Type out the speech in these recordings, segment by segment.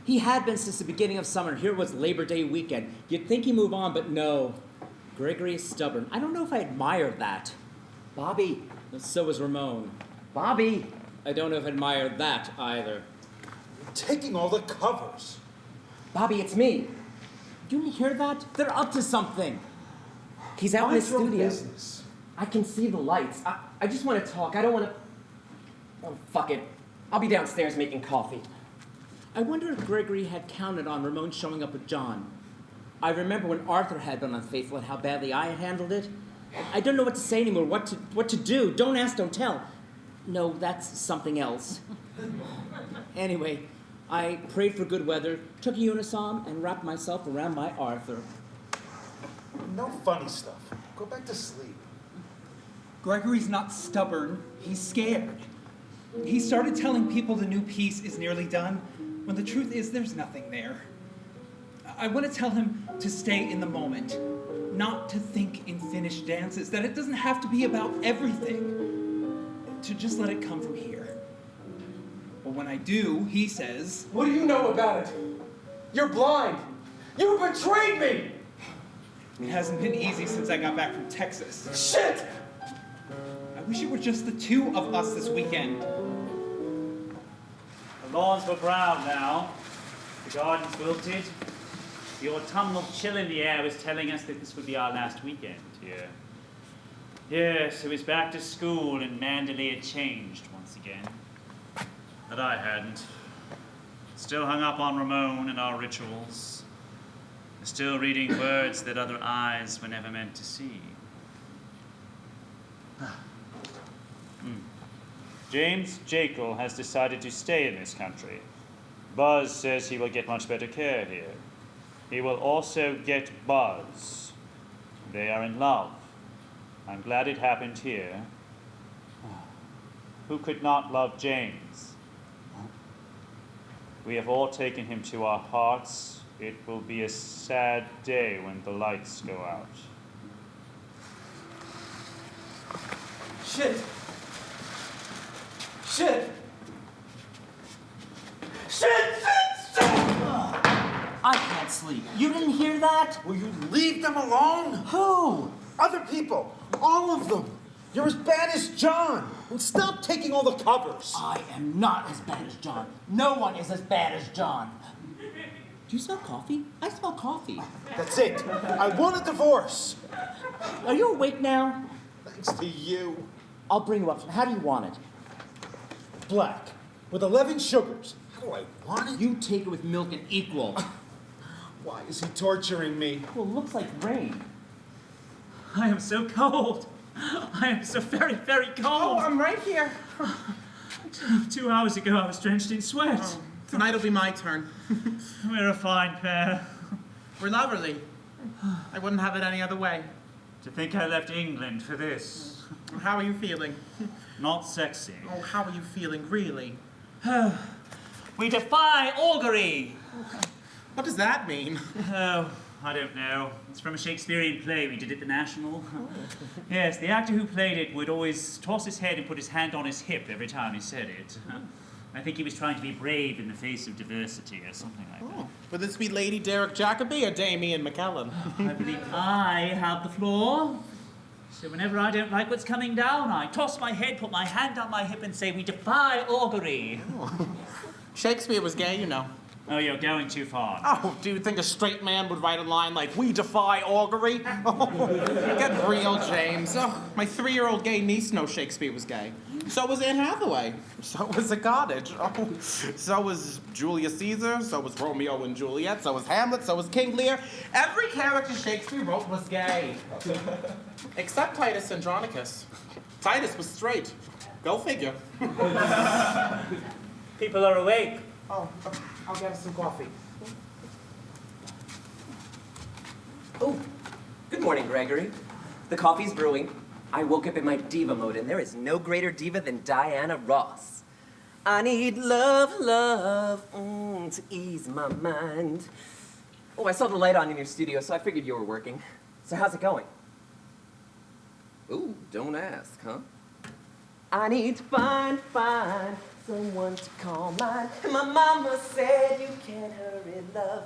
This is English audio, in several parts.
He had been since the beginning of summer. Here was Labor Day weekend. You'd think he'd move on, but no. Gregory is stubborn. I don't know if I admire that. Bobby. So was Ramon. Bobby. I don't know if I admire that either. You're taking all the covers. Bobby, it's me. Do you hear that? They're up to something. He's out in his studio. Business. I can see the lights. I just want to talk. I don't want to... Oh, fuck it. I'll be downstairs making coffee. I wonder if Gregory had counted on Ramon showing up with John. I remember when Arthur had been unfaithful and how badly I had handled it. I don't know what to say anymore, what to do. Don't ask, don't tell. No, that's something else. Anyway, I prayed for good weather, took a unisom, and wrapped myself around my Arthur. No funny stuff. Go back to sleep. Gregory's not stubborn, he's scared. He started telling people the new piece is nearly done, when the truth is there's nothing there. I want to tell him to stay in the moment, not to think in finished dances, that it doesn't have to be about everything, to just let it come from here. But when I do, he says, "What do you know about it? You're blind. You betrayed me!" It hasn't been easy since I got back from Texas. Shit! I wish it were just the two of us this weekend. The lawns were brown now, the gardens wilted. The autumnal chill in the air was telling us that this would be our last weekend here. Yes, it was back to school and Mandalay had changed once again. But I hadn't. Still hung up on Ramon and our rituals. Still reading words that other eyes were never meant to see. James Jekyll has decided to stay in this country. Buzz says he will get much better care here. He will also get Buzz. They are in love. I'm glad it happened here. Who could not love James? We have all taken him to our hearts. It will be a sad day when the lights go out. Shit! Shit! Shit! I can't sleep. You didn't hear that? Will you leave them alone? Who? Other people. All of them. You're as bad as John. And stop taking all the covers. I am not as bad as John. No one is as bad as John. Do you smell coffee? I smell coffee. That's it. I want a divorce. Are you awake now? Thanks to you. I'll bring you up. How do you want it? Black. With 11 sugars. How do I want it? You take it with milk and equal. Why is he torturing me? Well, it looks like rain. I am so cold. I am so very, very cold. Oh, I'm right here. 2 hours ago, I was drenched in sweat. Oh, tonight will be my turn. We're a fine pair. We're lovely. I wouldn't have it any other way. To think I left England for this. How are you feeling? Not sexy. Oh, how are you feeling, really? We defy augury. What does that mean? Oh, I don't know. It's from a Shakespearean play we did at the National. Yes, the actor who played it would always toss his head and put his hand on his hip every time he said it. I think he was trying to be brave in the face of diversity or something like that. Would this be Lady Derek Jacobi or Damien McKellen? I believe I have the floor. So whenever I don't like what's coming down, I toss my head, put my hand on my hip and say, we defy augury. Shakespeare was gay, you know. Oh, you're going too far. Oh, do you think a straight man would write a line like, we defy augury? Oh, get real, James. Oh, my 3-year-old gay niece knows Shakespeare was gay. So was Anne Hathaway. So was the cottage. Oh, so was Julius Caesar. So was Romeo and Juliet. So was Hamlet. So was King Lear. Every character Shakespeare wrote was gay. Except Titus Andronicus. Titus was straight. Go figure. People are awake. Oh, I'll get us some coffee. Oh, good morning, Gregory. The coffee's brewing. I woke up in my diva mode, and there is no greater diva than Diana Ross. I need love, love, to ease my mind. Oh, I saw the light on in your studio, so I figured you were working. So how's it going? Ooh, don't ask, huh? I need to find someone to call mine. And my mama said you can't hurry love.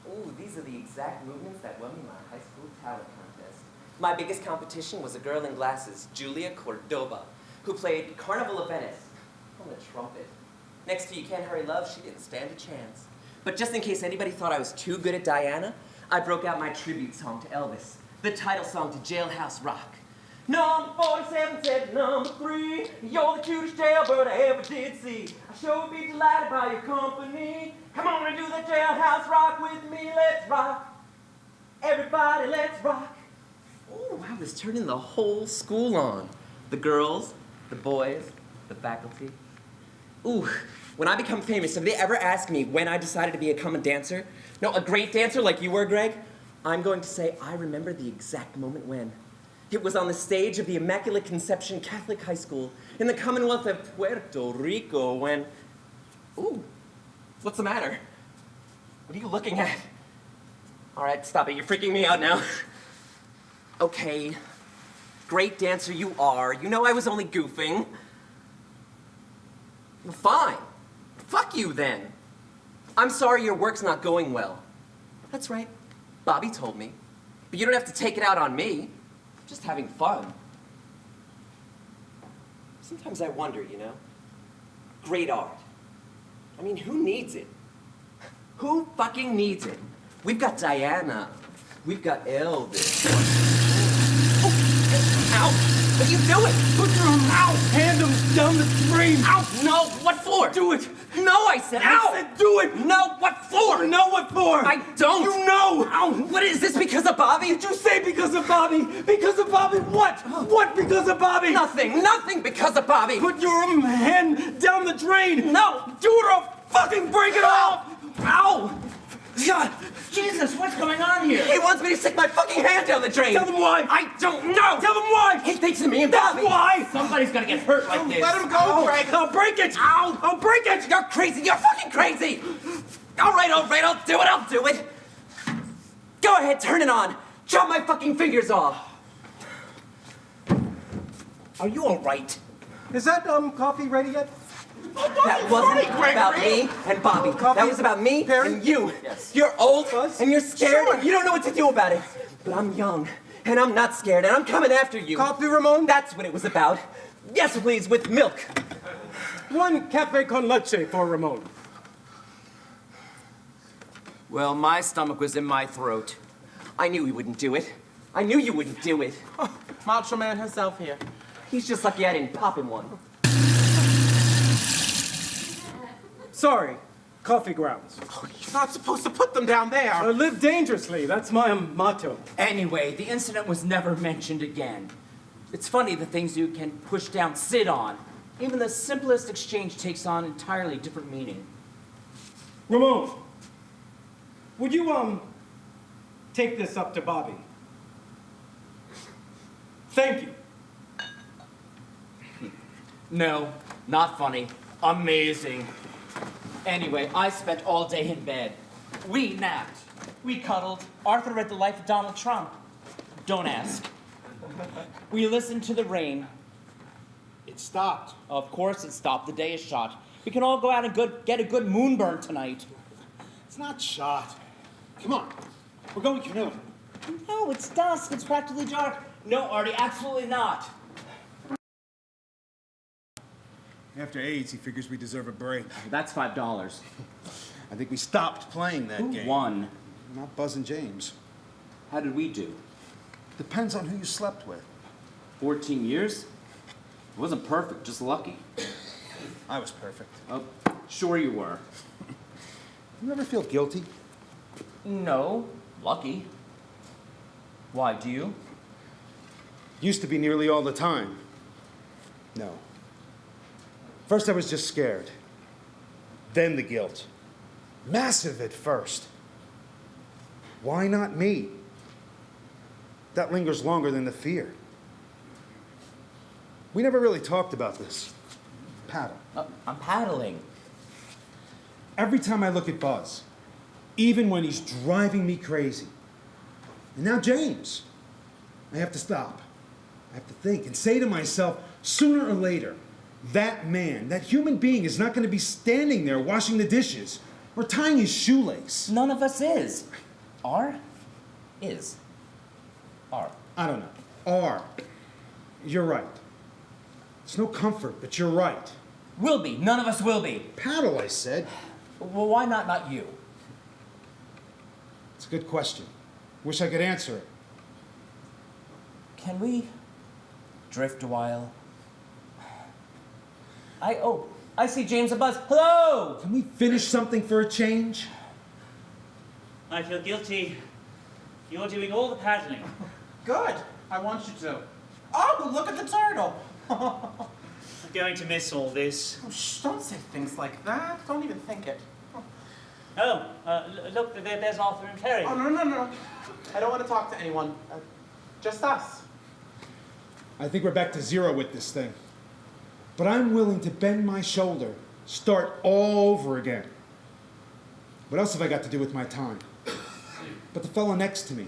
Ooh, these are the exact movements that won me my high school talent contest. My biggest competition was a girl in glasses, Julia Cordova, who played Carnival of Venice on the trumpet. Next to You Can't Hurry Love, she didn't stand a chance. But just in case anybody thought I was too good at Diana, I broke out my tribute song to Elvis, the title song to Jailhouse Rock. Number 47 said number 3, you're the cutest jailbird I ever did see. I sure would be delighted by your company. Come on and do the Jailhouse Rock with me, let's rock. Everybody, let's rock. Ooh, I was turning the whole school on. The girls, the boys, the faculty. Ooh, when I become famous, if they ever ask me when I decided to become a dancer, no, a great dancer like you were, Greg, I'm going to say I remember the exact moment when. It was on the stage of the Immaculate Conception Catholic High School in the Commonwealth of Puerto Rico when... Ooh, what's the matter? What are you looking at? All right, stop it, you're freaking me out now. Okay, great dancer you are. You know I was only goofing. Fine, fuck you then. I'm sorry your work's not going well. That's right, Bobby told me. But you don't have to take it out on me. Just having fun. Sometimes I wonder, you know, great art. I mean, who needs it? Who fucking needs it? We've got Diana. We've got Elvis. Oh, ow! What are you doing? Put your Hand him down the drain. Ow! No, what for? Do it. No, I said, ow! I said do it. No, what for? You know what for? I don't. You know. Ow! What is this, because of Bobby? Did you say because of Bobby? Because of Bobby what? What because of Bobby? Nothing because of Bobby. Put your hand down the drain. No! Do it or fucking break it off. Ow! God, Jesus, what's going on here? He wants me to stick my fucking hand down the drain. Tell them why. I don't know. Tell them why. He thinks of me and That's Bobby. why. Somebody's gonna get hurt like this. Let him go, Greg. I'll break it. Ow! I'll break it. You're crazy. You're fucking crazy. All right, I'll do it. Go ahead, turn it on. Chop my fucking fingers off. Are you all right? Is that coffee ready yet? That wasn't about me and Bobby. Coffee? That was about me Perry? and you. Yes. You're old Buzz? and you're scared Sure. and you don't know what to do about it. But I'm young and I'm not scared and I'm coming after you. Coffee, Ramon? That's what it was about. Yes, please, with milk. One cafe con leche for Ramon. Well, my stomach was in my throat. I knew he wouldn't do it. I knew you wouldn't do it. Macho Man herself here. He's just lucky I didn't pop him one. Sorry, coffee grounds. You're not supposed to put them down there. Live dangerously, that's my motto. Anyway, the incident was never mentioned again. It's funny the things you can push down, sit on. Even the simplest exchange takes on entirely different meaning. Ramon, would you, take this up to Bobby? Thank you. No, not funny. Amazing. Anyway, I spent all day in bed. We napped. We cuddled. Arthur read The Life of Donald Trump. Don't ask. We listened to the rain. It stopped. Of course it stopped. The day is shot. We can all go out and get a good moonburn tonight. It's not shot. Come on. We're going canoeing. No, it's dusk. It's practically dark. No, Artie, absolutely not. After AIDS, he figures we deserve a break. That's $5. I think we stopped playing that Who game. won? Not Buzz and James. How did we do? Depends on who you slept with. 14 years? It wasn't perfect, just lucky. I was perfect. Oh, sure you were. You ever feel guilty? No, lucky. Why, do you? Used to be nearly all the time. No. First I was just scared. Then the guilt. Massive at first. Why not me? That lingers longer than the fear. We never really talked about this. Paddle. I'm paddling. Every time I look at Buzz, even when he's driving me crazy, and now James, I have to stop. I have to think and say to myself, sooner or later, that man, that human being is not going to be standing there washing the dishes, Or tying his shoelace. None of us is. Are? Is. Are. I don't know. Are. You're right. It's no comfort, but you're right. Will be. None of us will be. Paddle, I said. Well, why not you? It's a good question. Wish I could answer it. Can we drift a while? I see James and Buzz. Hello! Can we finish something for a change? I feel guilty. You're doing all the paddling. Good. I want you to. Oh, look at the turtle. I'm going to miss all this. Oh, shh, don't say things like that. Don't even think it. Oh, look, there's Arthur and Terry. Oh, no. I don't want to talk to anyone. Just us. I think we're back to zero with this thing. But I'm willing to bend my shoulder, start all over again. What else have I got to do with my time? But the fellow next to me,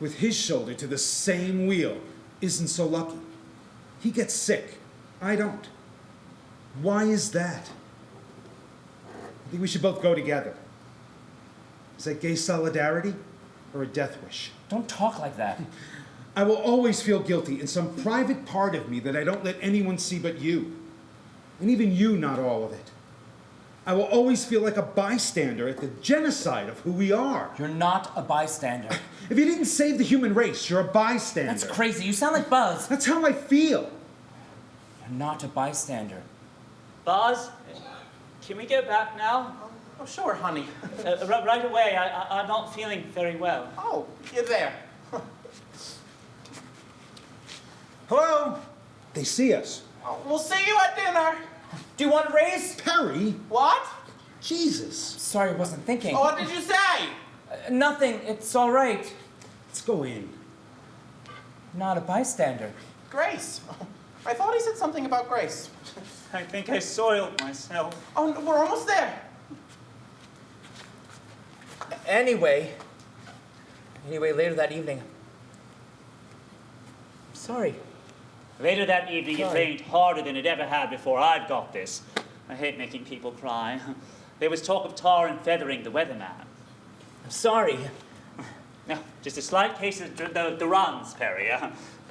with his shoulder to the same wheel, isn't so lucky. He gets sick. I don't. Why is that? I think we should both go together. Is that gay solidarity or a death wish? Don't talk like that. I will always feel guilty in some private part of me that I don't let anyone see but you. And even you, not all of it. I will always feel like a bystander at the genocide of who we are. You're not a bystander. If you didn't save the human race, you're a bystander. That's crazy. You sound like Buzz. That's how I feel. You're not a bystander. Buzz, can we go back now? Oh, sure, honey. Right away. I'm not feeling very well. Oh, you're there. Hello? They see us. Oh, we'll see you at dinner. Do you want a raise? Perry? What? Jesus. Sorry, I wasn't thinking. Oh, what did you say? Nothing. It's all right. Let's go in. Not a bystander. Grace. I thought he said something about Grace. I think I soiled myself. Oh, no, we're almost there. Anyway, later that evening. Sorry. Later that evening, it rained harder than it ever had before. I've got this. I hate making people cry. There was talk of tar and feathering the weatherman. I'm sorry. No, just a slight case of the runs, Perry.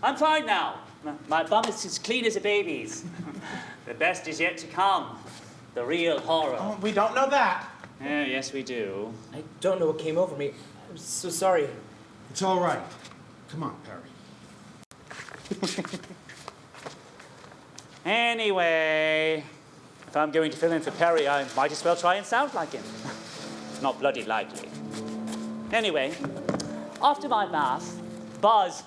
I'm fine now. My bum is as clean as a baby's. The best is yet to come. The real horror. Oh, we don't know that. Oh, yes, we do. I don't know what came over me. I'm so sorry. It's all right. Come on, Perry. Anyway, if I'm going to fill in for Perry, I might as well try and sound like him. It's not bloody likely. Anyway, after my math, Buzz,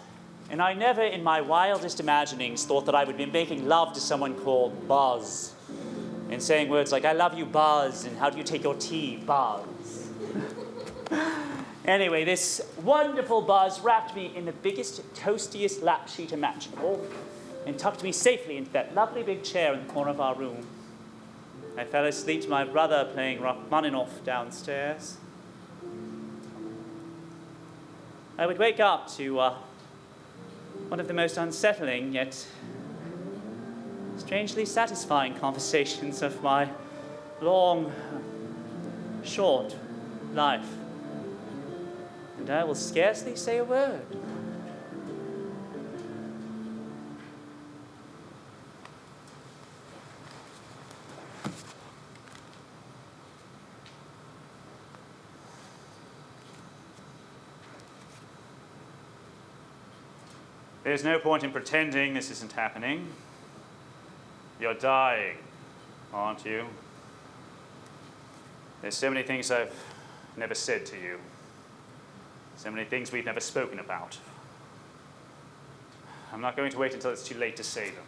and I never in my wildest imaginings thought that I would be making love to someone called Buzz and saying words like, I love you, Buzz, and how do you take your tea, Buzz? Anyway, this wonderful Buzz wrapped me in the biggest, toastiest lap sheet imaginable and tucked me safely into that lovely big chair in the corner of our room. I fell asleep to my brother playing Rachmaninoff downstairs. I would wake up to one of the most unsettling yet strangely satisfying conversations of my long, short life. And I will scarcely say a word. There's no point in pretending this isn't happening. You're dying, aren't you? There's so many things I've never said to you. So many things we've never spoken about. I'm not going to wait until it's too late to say them.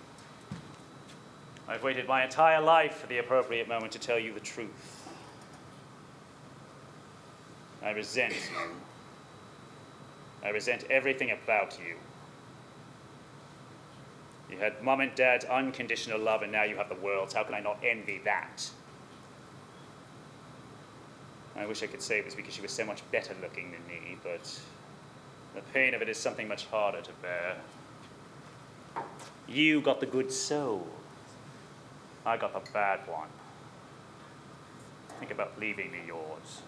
I've waited my entire life for the appropriate moment to tell you the truth. I resent you. I resent everything about you. You had Mom and Dad's unconditional love, and now you have the world's. How can I not envy that? I wish I could say it was because you were so much better looking than me, but the pain of it is something much harder to bear. You got the good soul. I got the bad one. think about leaving me yours.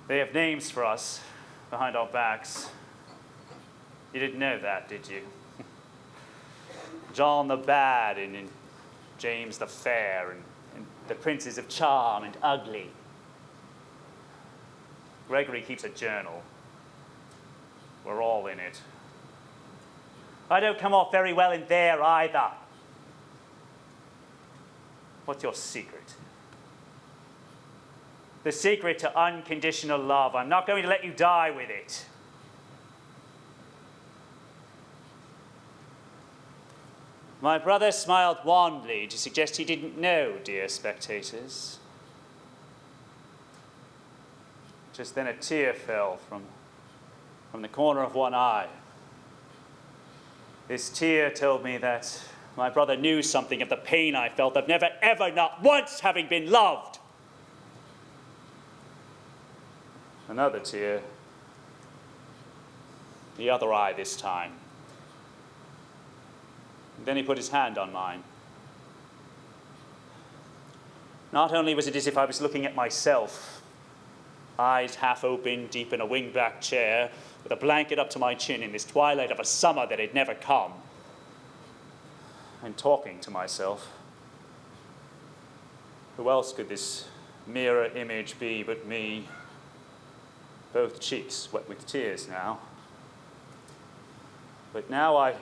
They have names for us behind our backs. You didn't know that, did you? John the Bad and James the Fair and the Princes of Charm and Ugly. Gregory keeps a journal. We're all in it. I don't come off very well in there either. What's your secret? The secret to unconditional love. I'm not going to let you die with it. My brother smiled wanly to suggest he didn't know, dear spectators. Just then a tear fell from the corner of one eye. This tear told me that my brother knew something of the pain I felt of never, ever, not once having been loved. Another tear. The other eye this time. And then he put his hand on mine. Not only was it as if I was looking at myself, eyes half open, deep in a wing-back chair, with a blanket up to my chin in this twilight of a summer that had never come, and talking to myself. Who else could this mirror image be but me? Both cheeks wet with tears now. But now I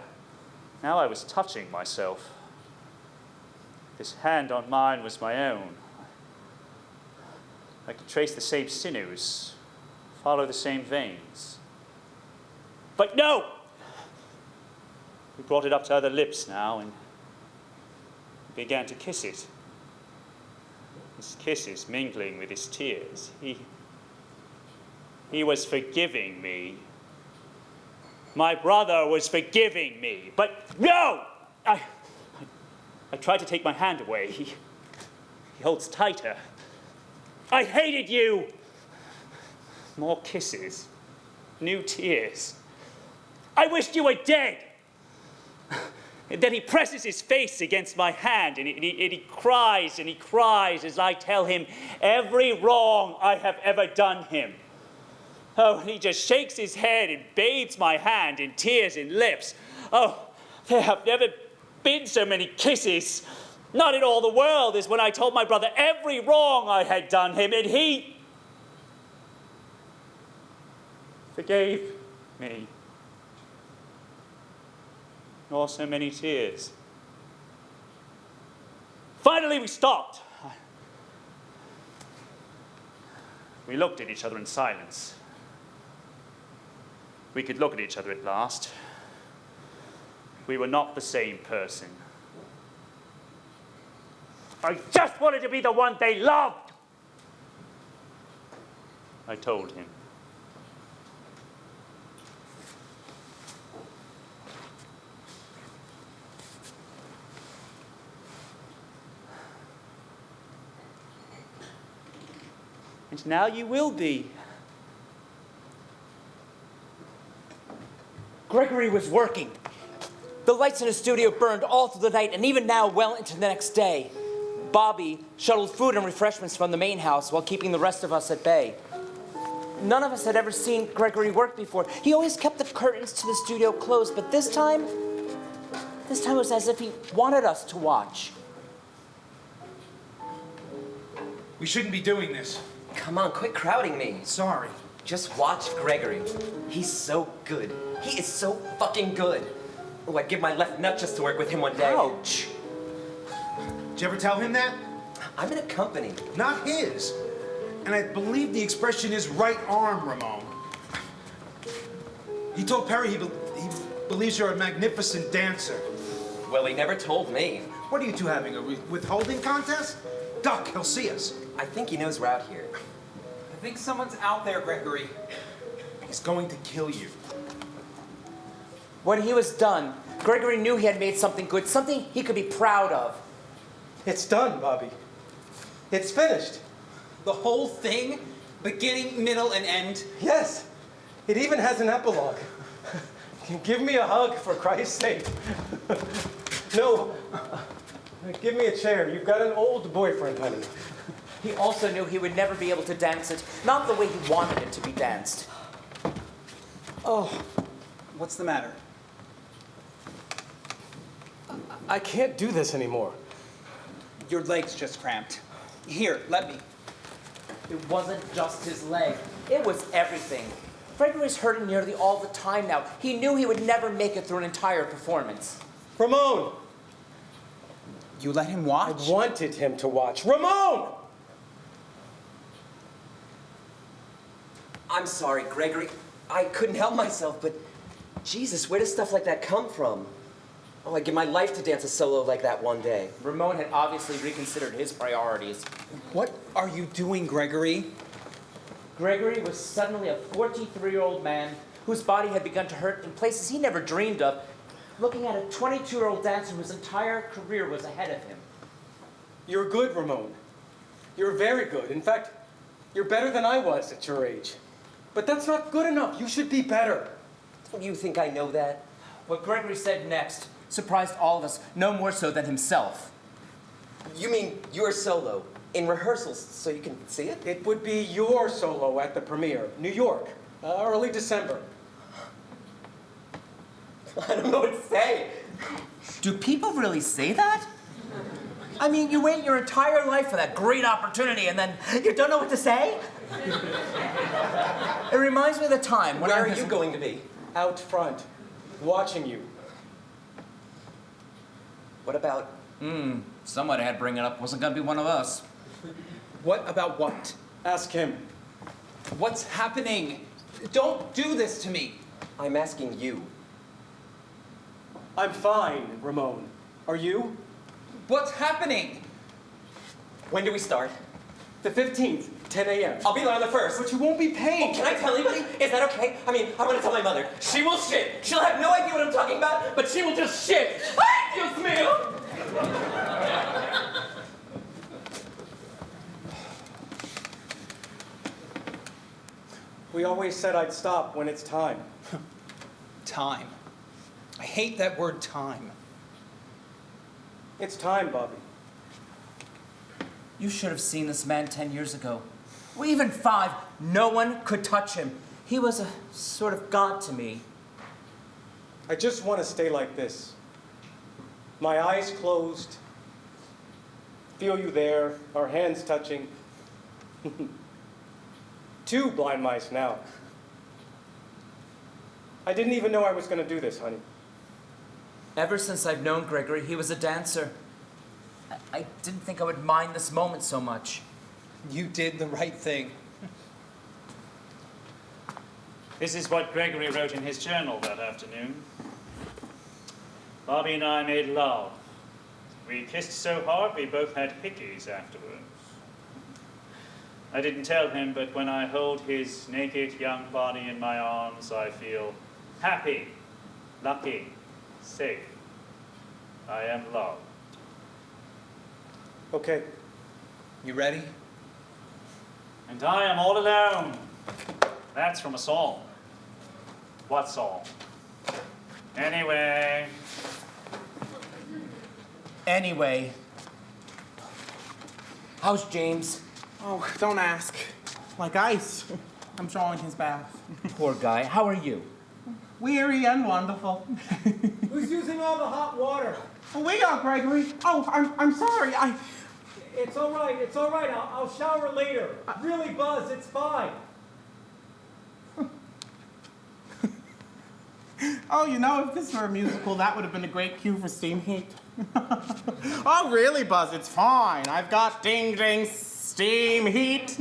was touching myself. This hand on mine was my own. I could trace the same sinews, follow the same veins. But no! We brought it up to other lips now and began to kiss it. His kisses mingling with his tears. He was forgiving me. My brother was forgiving me. But no! I tried to take my hand away. He holds tighter. I hated you! More kisses. New tears. I wished you were dead! And then he presses his face against my hand and he cries and he cries as I tell him every wrong I have ever done him. Oh, and he just shakes his head and bathes my hand in tears and lips. Oh, there have never been so many kisses. Not in all the world as when I told my brother every wrong I had done him, and he forgave me. Nor so many tears. Finally, we stopped. We looked at each other in silence. We could look at each other at last. We were not the same person. I just wanted to be the one they loved, I told him. And now you will be. Gregory was working. The lights in his studio burned all through the night, and even now, well into the next day. Bobby shuttled food and refreshments from the main house while keeping the rest of us at bay. None of us had ever seen Gregory work before. He always kept the curtains to the studio closed, but this time it was as if he wanted us to watch. We shouldn't be doing this. Come on, quit crowding me. Sorry. Just watch Gregory. He's so good. He is so fucking good. Oh, I'd give my left nut just to work with him one day. Ouch. Did you ever tell him that? I'm in a company. Not his. And I believe the expression is right arm, Ramon. He told Perry he believes you're a magnificent dancer. Well, he never told me. What are you two having, a withholding contest? Duck, he'll see us. I think he knows we're out here. I think someone's out there, Gregory. He's going to kill you. When he was done, Gregory knew he had made something good, something he could be proud of. It's done, Bobby. It's finished. The whole thing? Beginning, middle, and end? Yes. It even has an epilogue. Give me a hug, for Christ's sake. No. Give me a chair. You've got an old boyfriend, honey. He also knew he would never be able to dance it, not the way he wanted it to be danced. Oh, what's the matter? I can't do this anymore. Your leg's just cramped. Here, let me. It wasn't just his leg. It was everything. Gregory's hurting nearly all the time now. He knew he would never make it through an entire performance. Ramon! You let him I watch? wanted him to watch. Ramon! I'm sorry, Gregory. I couldn't help myself, but Jesus, where does stuff like that come from? Oh, I'd give my life to dance a solo like that one day. Ramon had obviously reconsidered his priorities. What are you doing, Gregory? Gregory was suddenly a 43-year-old man whose body had begun to hurt in places he never dreamed of, looking at a 22-year-old dancer whose entire career was ahead of him. You're good, Ramon. You're very good. In fact, you're better than I was at your age. But that's not good enough. You should be better. Don't you think I know that? What Gregory said next surprised all of us, no more so than himself. You mean your solo in rehearsals so you can see it? It would be your solo at the premiere, New York, early December. I don't know what to say. Do people really say that? I mean, you wait your entire life for that great opportunity and then you don't know what to say? It reminds me of the time when Where are you going to be? Out front, watching you. What about... Somebody had to bring it up. Wasn't gonna be one of us. What about what? Ask him. What's happening? Don't do this to me. I'm asking you. I'm fine, Ramon. Are you? What's happening? When do we start? The 15th, 10 a.m. I'll be there on the 1st. But you won't be Oh, paid. can I tell anybody? Is that okay? I mean, I'm gonna tell my mother. She will shit. She'll have no idea what I'm talking about, but she will just shit. Ay, Dios mío! We always said I'd stop when it's time. Time. I hate that word time. It's time, Bobby. You should have seen this man 10 years ago. Well, even 5, no one could touch him. He was a sort of god to me. I just want to stay like this. My eyes closed. Feel you there, our hands touching. 2 blind mice now. I didn't even know I was going to do this, honey. Ever since I've known Gregory, he was a dancer. I didn't think I would mind this moment so much. You did the right thing. This is what Gregory wrote in his journal that afternoon. Bobby and I made love. We kissed so hard we both had hickeys afterwards. I didn't tell him, but when I hold his naked young body in my arms, I feel happy, lucky, safe. I am loved. Okay. You ready? And I am all alone. That's from a song. What song? Anyway. Anyway, how's James? Oh, don't ask. Like ice. I'm drawing his bath. Poor guy. How are you? Weary and wonderful. Who's using all the hot water? We are, Gregory. Oh, I'm sorry. It's all right. It's all right. I'll shower later. Really, Buzz, it's fine. Oh, you know, if this were a musical, that would have been a great cue for steam heat. Oh, really, Buzz? It's fine. I've got ding ding steam heat.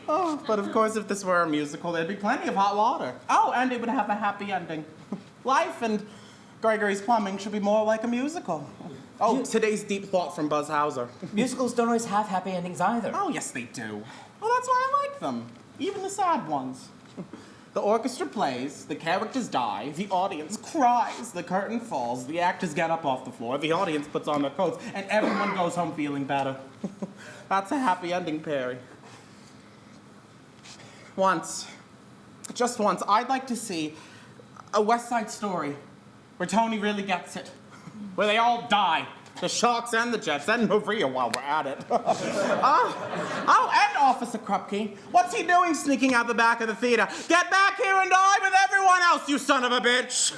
Oh, but of course, if this were a musical, there'd be plenty of hot water. Oh, and it would have a happy ending. Life and Gregory's plumbing should be more like a musical. Oh, today's deep thought from Buzz Hauser. Musicals don't always have happy endings either. Oh, yes, they do. Well, that's why I like them. Even the sad ones. The orchestra plays, the characters die, the audience cries, the curtain falls, the actors get up off the floor, the audience puts on their coats, and everyone goes home feeling better. That's a happy ending, Perry. Once, just once, I'd like to see a West Side Story where Tony really gets it, where they all die, The Sharks and the Jets and Maria while we're at it. And Officer Krupke. What's he doing sneaking out the back of the theater? Get back here and die with everyone else, you son of a bitch!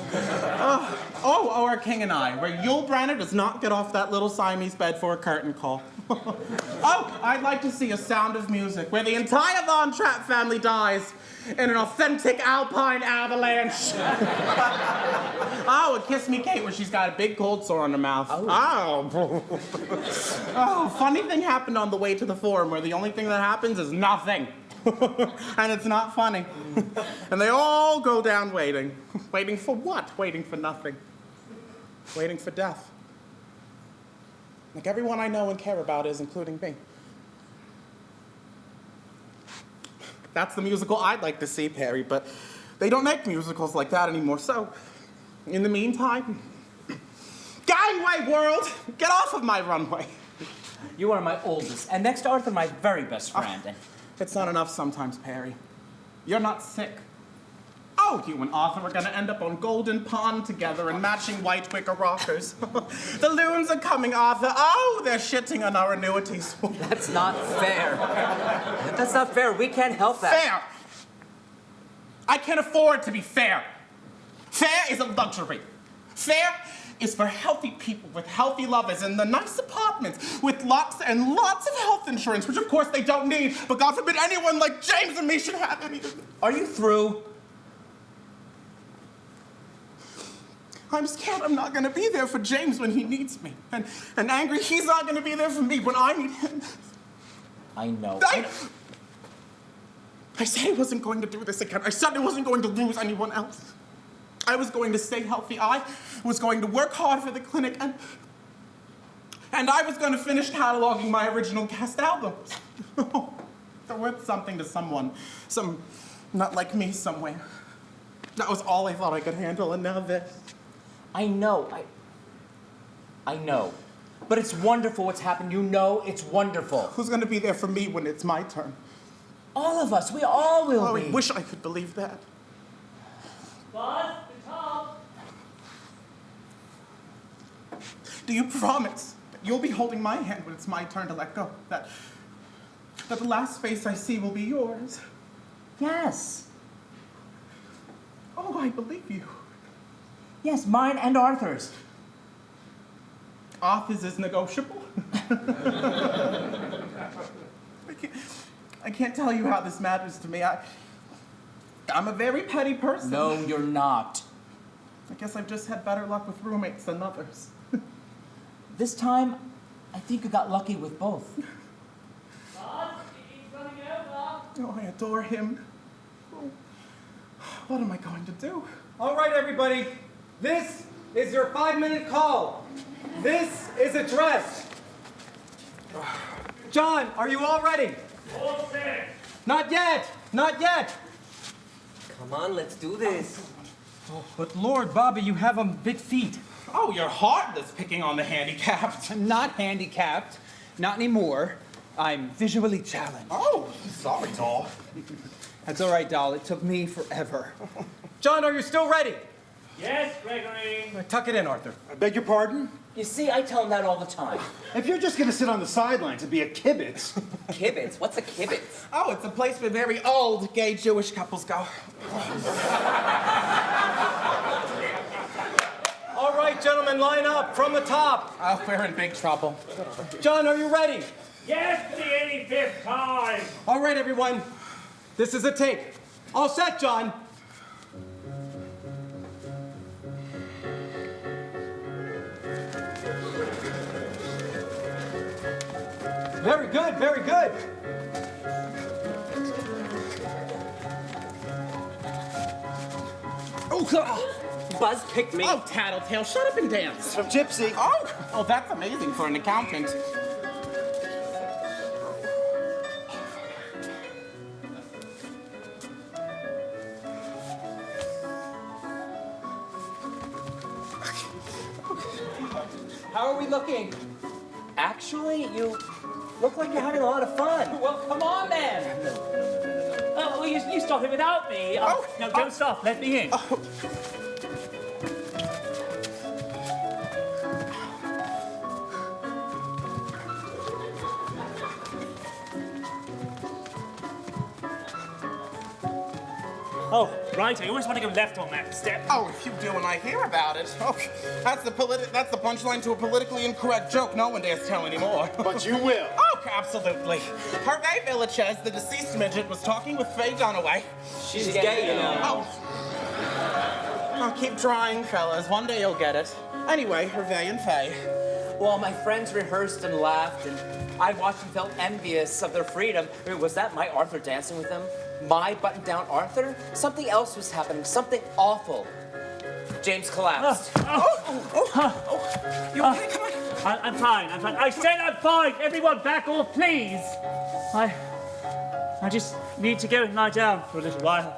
Or King and I, where Yul Brynner does not get off that little Siamese bed for a curtain call. I'd like to see a Sound of Music where the entire Von Trapp family dies in an authentic alpine avalanche. And Kiss Me Kate where she's got a big cold sore on her mouth. Funny thing happened on the way to the forum where the only thing that happens is nothing. And it's not funny. And they all go down waiting. Waiting for what? Waiting for nothing. Waiting for death. Like everyone I know and care about is, including me. That's the musical I'd like to see, Perry, but they don't make musicals like that anymore, so in the meantime, gangway world, get off of my runway. You are my oldest, and next to Arthur, my very best friend. It's not enough sometimes, Perry. You're not sick. You and Arthur are gonna end up on Golden Pond together in matching white wicker rockers. The loons are coming, Arthur. They're shitting on our annuities. That's not fair. That's not fair. We can't help that. Fair! I can't afford to be fair. Fair is a luxury. Fair is for healthy people with healthy lovers in the nice apartments with lots and lots of health insurance, which of course they don't need, but God forbid anyone like James and me should have any. Are you through? I'm scared I'm not gonna be there for James when he needs me. And angry he's not gonna be there for me when I need him. I know. I said I wasn't going to do this again. I said I wasn't going to lose anyone else. I was going to stay healthy. I was going to work hard for the clinic and I was going to finish cataloging my original cast albums. They're worth something to someone. Some not like me somewhere. That was all I thought I could handle, and now this. I know. I know. But it's wonderful what's happened. You know it's wonderful. Who's going to be there for me when it's my turn? All of us. We all will be. I wish I could believe that. Buzz, the top. Do you promise that you'll be holding my hand when it's my turn to let go? That the last face I see will be yours? Yes. I believe you. Yes, mine and Arthur's. Arthur's is negotiable. I can't tell you how this matters to me. I'm a very petty person. No, you're not. I guess I've just had better luck with roommates than others. This time, I think you got lucky with both. Buzz, he's running over. I adore him. What am I going to do? All right, everybody. This is your 5-minute call. This is a dress. John, are you all ready? All set. Not yet. Not yet. Come on, let's do this. But Lord, Bobby, you have big feet. You're heartless picking on the handicapped. I'm not handicapped. Not anymore. I'm visually challenged. Sorry, doll. That's all right, doll. It took me forever. John, are you still ready? Yes, Gregory. Tuck it in, Arthur. I beg your pardon? You see, I tell him that all the time. If you're just gonna sit on the sidelines and be a kibitz, Kibitz? What's a kibitz? It's a place where very old gay Jewish couples go. All right, gentlemen, line up from the top. We're in big trouble. John, are you ready? Yes, for the 85th time. All right, everyone. This is a take. All set, John. Very good, very good. Buzz kicked me. Tattletale, shut up and dance. from Gypsy. That's amazing for an accountant. How are we looking? Actually, you look like you're having a lot of fun. Well, come on, then. Well, you started without me. No, don't stop. Let me in. Oh, right. I always want to go left on that step. Oh, if you do and I hear about it. Oh, that's the punchline to a politically incorrect joke no one dares tell anymore. But you will. Oh, absolutely. Hervé Villachez, the deceased midget, was talking with Faye Dunaway. She's gay, you know. Oh, keep trying, fellas. One day you'll get it. Anyway, Hervé and Faye. Well, my friends rehearsed and laughed, and I watched and felt envious of their freedom. I mean, was that my Arthur dancing with them? My button-down Arthur? Something else was happening, something awful. James collapsed. You okay? Come on. I'm fine. I said I'm fine. Everyone back off, please. I just need to go and lie down for a little while.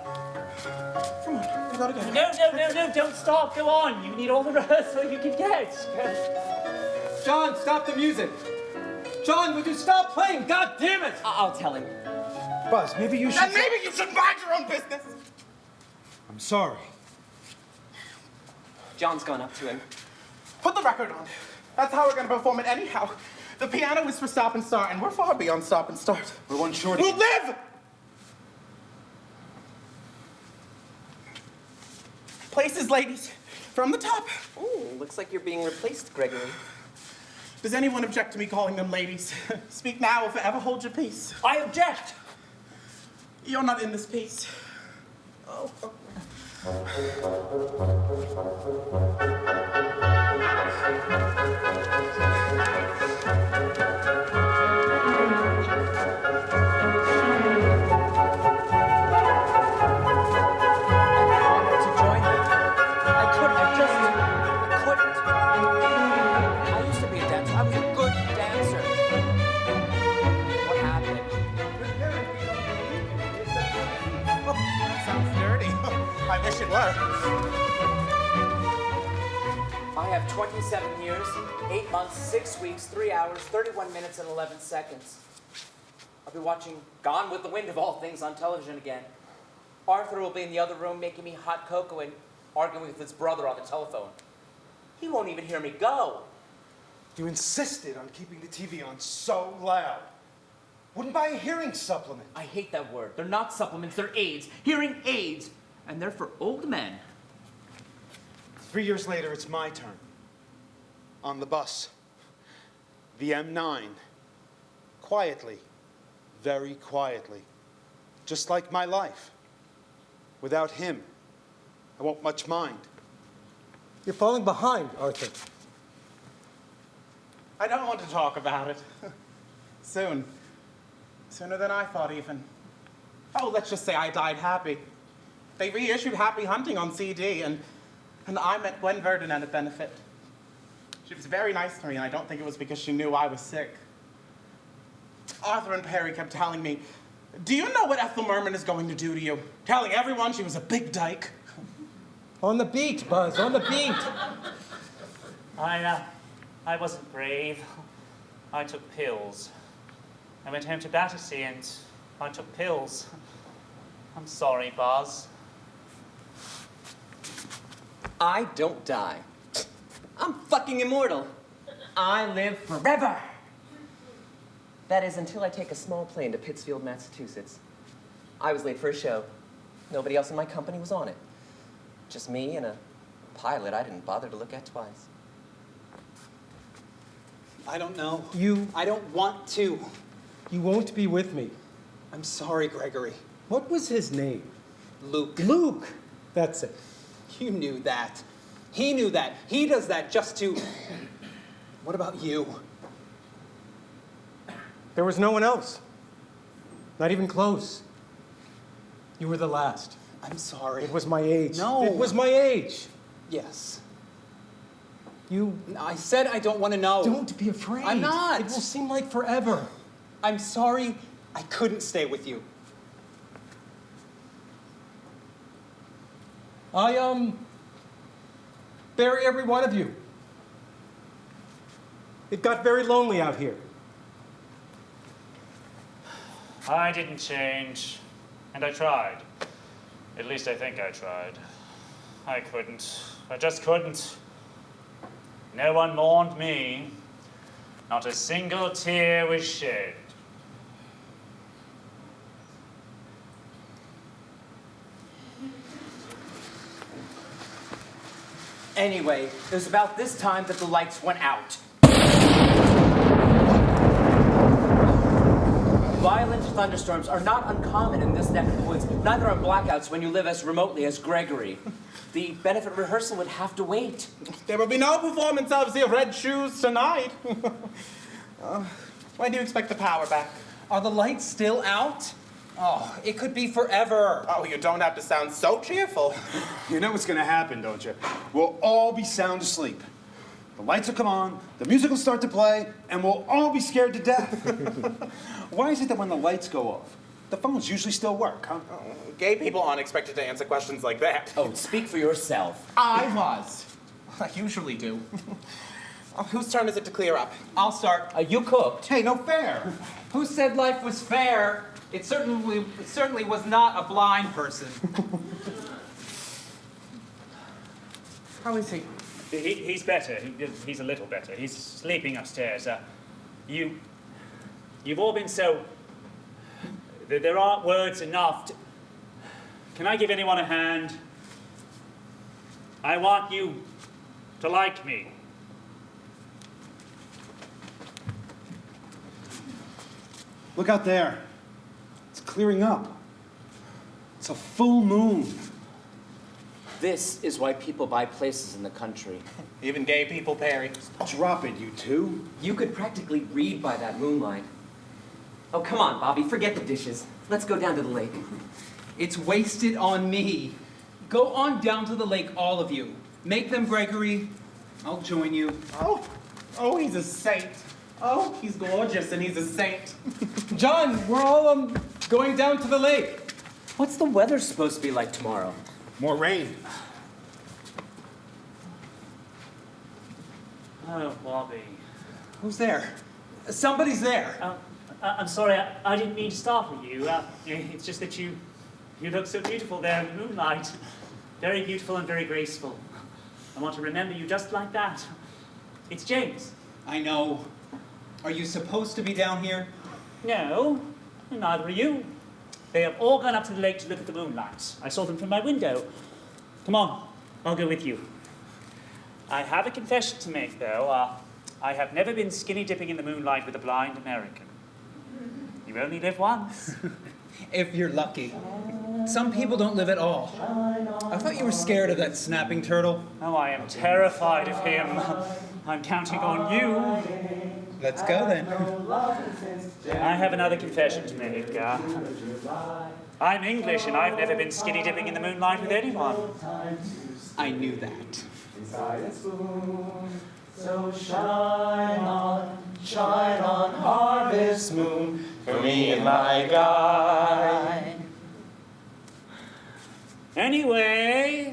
Come on. We gotta go. No, don't stop. Go on. You need all the rehearsal you can get. John, stop the music. John, would you stop playing? God damn it! I'll tell him. Buzz, maybe you should... And maybe you should mind your own business. I'm sorry. John's gone up to him. Put the record on. That's how we're gonna perform it anyhow. The piano is for stop and start, and we're far beyond stop and start. We're one short. We'll live! Places, ladies. From the top. Ooh, looks like you're being replaced, Gregory. Does anyone object to me calling them ladies? Speak now or forever hold your peace. I object! You're not in this piece. Oh. I wish it were. I have 27 years, 8 months, 6 weeks, 3 hours, 31 minutes, and 11 seconds. I'll be watching Gone with the Wind of all things on television again. Arthur will be in the other room making me hot cocoa and arguing with his brother on the telephone. He won't even hear me go. You insisted on keeping the TV on so loud. Wouldn't buy a hearing supplement. I hate that word. They're not supplements, they're aids. Hearing aids. And they're for old men. 3 years later, it's my turn. On the bus. The M9. Quietly. Very quietly. Just like my life. Without him, I won't much mind. You're falling behind, Arthur. I don't want to talk about it. Soon. Sooner than I thought, even. Oh, let's just say I died happy. They reissued Happy Hunting on CD, and I met Gwen Verdon at a benefit. She was very nice to me, and I don't think it was because she knew I was sick. Arthur and Perry kept telling me, do you know what Ethel Merman is going to do to you? Telling everyone she was a big dyke. On the beat, Buzz, on the beat. I wasn't brave. I took pills. I went home to Battersea and I took pills. I'm sorry, Buzz. I don't die. I'm fucking immortal. I live forever. That is, until I take a small plane to Pittsfield, Massachusetts. I was late for a show. Nobody else in my company was on it. Just me and a pilot I didn't bother to look at twice. I don't know. I don't want to. You won't be with me. I'm sorry, Gregory. What was his name? Luke. Luke! That's it. You knew that. He knew that. He does that just to... What about you? There was no one else. Not even close. You were the last. I'm sorry. It was my age. No. It was my age. Yes. You... I said I don't want to know. Don't be afraid. I'm not. It will seem like forever. I'm sorry I couldn't stay with you. I, bury every one of you. It got very lonely out here. I didn't change, and I tried. At least I think I tried. I couldn't. I just couldn't. No one mourned me. Not a single tear was shed. Anyway, it was about this time that the lights went out. Violent thunderstorms are not uncommon in this neck of the woods. Neither are blackouts when you live as remotely as Gregory. The benefit rehearsal would have to wait. There will be no performance of the Red Shoes tonight. When do you expect the power back? Are the lights still out? Oh, it could be forever. Oh, you don't have to sound so cheerful. You know what's gonna happen, don't you? We'll all be sound asleep. The lights will come on, the music will start to play, and we'll all be scared to death. Why is it that when the lights go off, the phones usually still work, huh? Gay people aren't expected to answer questions like that. Oh, speak for yourself. I was. I usually do. Whose turn is it to clear up? I'll start. You cooked. Hey, no fair. Who said life was fair? It certainly was not a blind person. How is he? He's better. He's a little better. He's sleeping upstairs. You've all been so... There aren't words enough to... Can I give anyone a hand? I want you to like me. Look out there. It's clearing up. It's a full moon. This is why people buy places in the country. Even gay people, Perry. Drop it, you two. You could practically read by that moonlight. Oh, come on, Bobby, forget the dishes. Let's go down to the lake. It's wasted on me. Go on down to the lake, all of you. Make them, Gregory. I'll join you. Oh, he's a saint. Oh, he's gorgeous and he's a saint. John, we're all going down to the lake. What's the weather supposed to be like tomorrow? More rain. Oh, Bobby. Who's there? Somebody's there. I'm sorry, I didn't mean to startle you. It's just that you look so beautiful there in the moonlight. Very beautiful and very graceful. I want to remember you just like that. It's James. I know. Are you supposed to be down here? No, neither are you. They have all gone up to the lake to look at the moonlight. I saw them from my window. Come on, I'll go with you. I have a confession to make, though. I have never been skinny dipping in the moonlight with a blind American. You only live once. If you're lucky. Some people don't live at all. I thought you were scared of that snapping turtle. Oh, I am terrified of him. I'm counting on you. Let's go then. I have another confession to make. I'm English and I've never been skinny dipping in the moonlight with anyone. I knew that. So shine on, harvest moon, for me and my guy. Anyway,